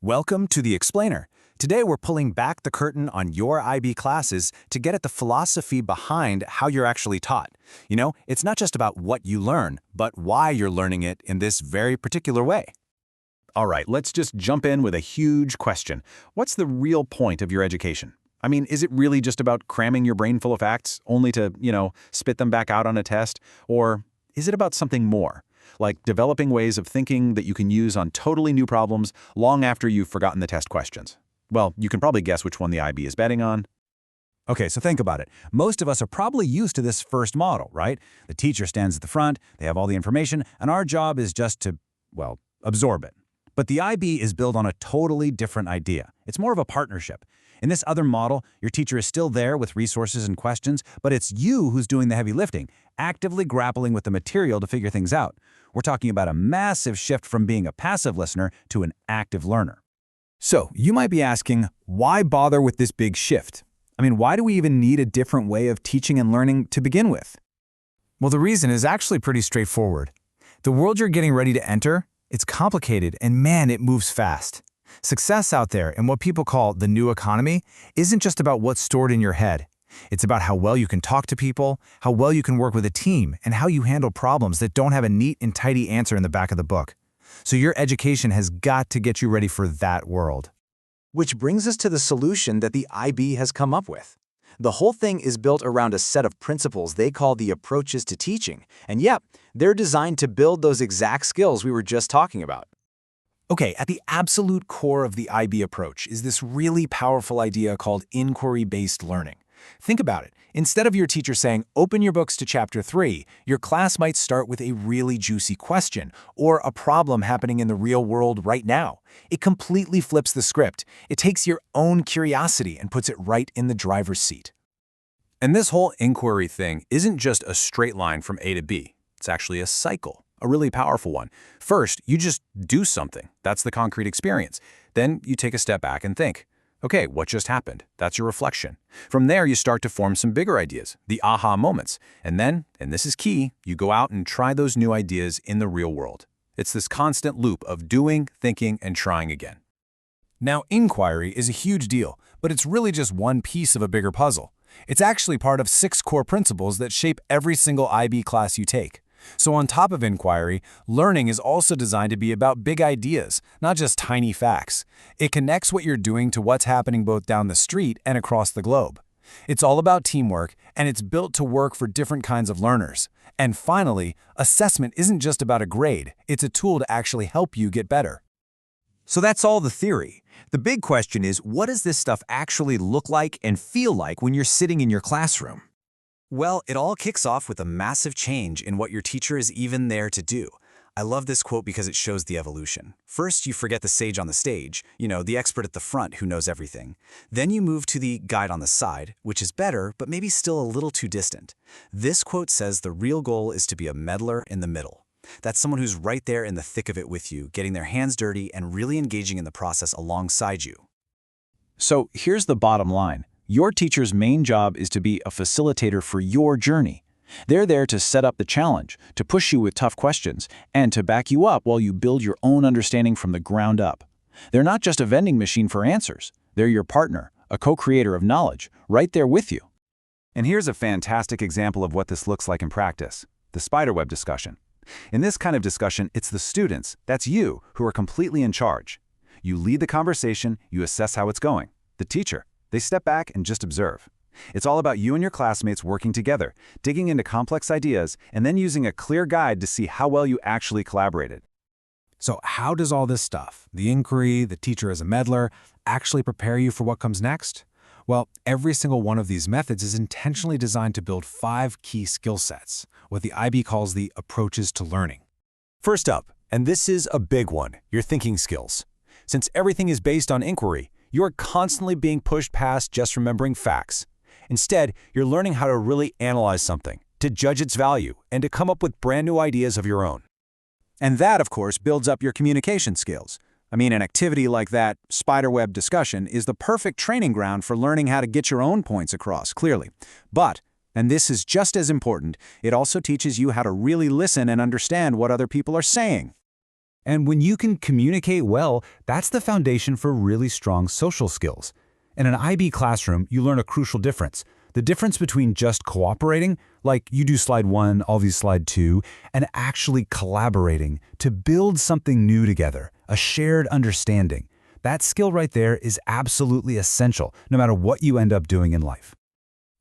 Welcome to the Explainer. Today we're pulling back the curtain on your IB classes to get at the philosophy behind how you're actually taught. It's not just about what you learn, but why you're learning it in this very particular way. All right, let's just jump in with a huge question. What's the real point of your education? Is it really just about cramming your brain full of facts, only to, spit them back out on a test? Or is it about something more, like developing ways of thinking that you can use on totally new problems long after you've forgotten the test questions? Well, you can probably guess which one the IB is betting on. Okay, so think about it. Most of us are probably used to this first model, right? The teacher stands at the front, they have all the information, and our job is just to, absorb it. But the IB is built on a totally different idea. It's more of a partnership. In this other model, your teacher is still there with resources and questions, but it's you who's doing the heavy lifting, actively grappling with the material to figure things out. We're talking about a massive shift from being a passive listener to an active learner. So, you might be asking, why bother with this big shift? Why do we even need a different way of teaching and learning to begin with? Well, the reason is actually pretty straightforward. The world you're getting ready to enter, it's complicated, and man, it moves fast. Success out there in what people call the new economy isn't just about what's stored in your head. It's about how well you can talk to people, how well you can work with a team, and how you handle problems that don't have a neat and tidy answer in the back of the book. So your education has got to get you ready for that world. Which brings us to the solution that the IB has come up with. The whole thing is built around a set of principles they call the approaches to teaching, and yep, they're designed to build those exact skills we were just talking about. Okay, at the absolute core of the IB approach is this really powerful idea called inquiry-based learning. Think about it. Instead of your teacher saying, open your books to chapter 3, your class might start with a really juicy question or a problem happening in the real world right now. It completely flips the script. It takes your own curiosity and puts it right in the driver's seat. And this whole inquiry thing isn't just a straight line from A to B. It's actually a cycle, a really powerful one. First, you just do something. That's the concrete experience. Then you take a step back and think, okay, what just happened? That's your reflection. From there, you start to form some bigger ideas, the aha moments. And then, and this is key, you go out and try those new ideas in the real world. It's this constant loop of doing, thinking, and trying again. Now, inquiry is a huge deal, but it's really just one piece of a bigger puzzle. It's actually part of 6 core principles that shape every single IB class you take. So on top of inquiry, learning is also designed to be about big ideas, not just tiny facts. It connects what you're doing to what's happening both down the street and across the globe. It's all about teamwork, and it's built to work for different kinds of learners. And finally, assessment isn't just about a grade, it's a tool to actually help you get better. So that's all the theory. The big question is, what does this stuff actually look like and feel like when you're sitting in your classroom? Well, it all kicks off with a massive change in what your teacher is even there to do. I love this quote because it shows the evolution. First, you forget the sage on the stage, the expert at the front who knows everything. Then you move to the guide on the side, which is better, but maybe still a little too distant. This quote says the real goal is to be a meddler in the middle. That's someone who's right there in the thick of it with you, getting their hands dirty and really engaging in the process alongside you. So here's the bottom line. Your teacher's main job is to be a facilitator for your journey. They're there to set up the challenge, to push you with tough questions, and to back you up while you build your own understanding from the ground up. They're not just a vending machine for answers. They're your partner, a co-creator of knowledge, right there with you. And here's a fantastic example of what this looks like in practice: the spiderweb discussion. In this kind of discussion, it's the students, that's you, who are completely in charge. You lead the conversation, you assess how it's going. The teacher, they step back and just observe. It's all about you and your classmates working together, digging into complex ideas, and then using a clear guide to see how well you actually collaborated. So how does all this stuff, the inquiry, the teacher as a meddler, actually prepare you for what comes next? Well, every single one of these methods is intentionally designed to build 5 key skill sets, what the IB calls the approaches to learning. First up, and this is a big one, your thinking skills. Since everything is based on inquiry, you're constantly being pushed past just remembering facts. Instead, you're learning how to really analyze something, to judge its value, and to come up with brand new ideas of your own. And that, of course, builds up your communication skills. An activity like that spiderweb discussion is the perfect training ground for learning how to get your own points across clearly. But, and this is just as important, it also teaches you how to really listen and understand what other people are saying. And when you can communicate well, that's the foundation for really strong social skills. In an IB classroom, you learn a crucial difference. The difference between just cooperating, like you do slide 1, I'll do slide 2, and actually collaborating to build something new together, a shared understanding. That skill right there is absolutely essential, no matter what you end up doing in life.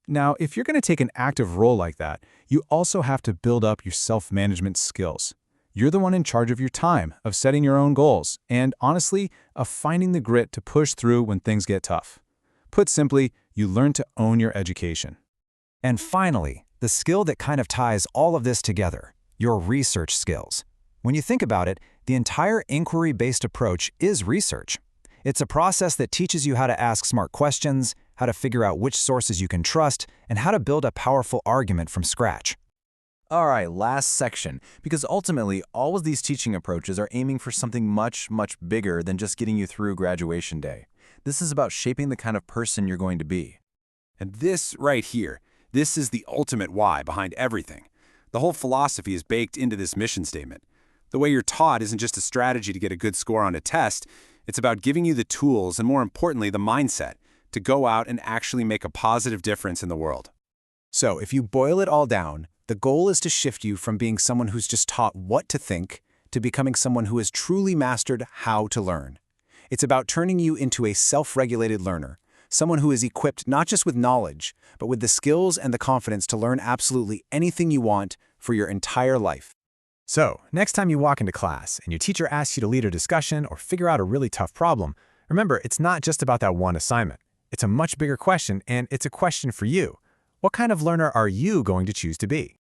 Now, if you're going to take an active role like that, you also have to build up your self-management skills. You're the one in charge of your time, of setting your own goals, and honestly, of finding the grit to push through when things get tough. Put simply, you learn to own your education. And finally, the skill that kind of ties all of this together, your research skills. When you think about it, the entire inquiry-based approach is research. It's a process that teaches you how to ask smart questions, how to figure out which sources you can trust, and how to build a powerful argument from scratch. All right, last section, because ultimately, all of these teaching approaches are aiming for something much, much bigger than just getting you through graduation day. This is about shaping the kind of person you're going to be. And this right here, this is the ultimate why behind everything. The whole philosophy is baked into this mission statement. The way you're taught isn't just a strategy to get a good score on a test. It's about giving you the tools and, more importantly, the mindset to go out and actually make a positive difference in the world. So, if you boil it all down, the goal is to shift you from being someone who's just taught what to think to becoming someone who has truly mastered how to learn. It's about turning you into a self-regulated learner, someone who is equipped not just with knowledge, but with the skills and the confidence to learn absolutely anything you want for your entire life. So, next time you walk into class and your teacher asks you to lead a discussion or figure out a really tough problem, remember, it's not just about that one assignment. It's a much bigger question, and it's a question for you. What kind of learner are you going to choose to be?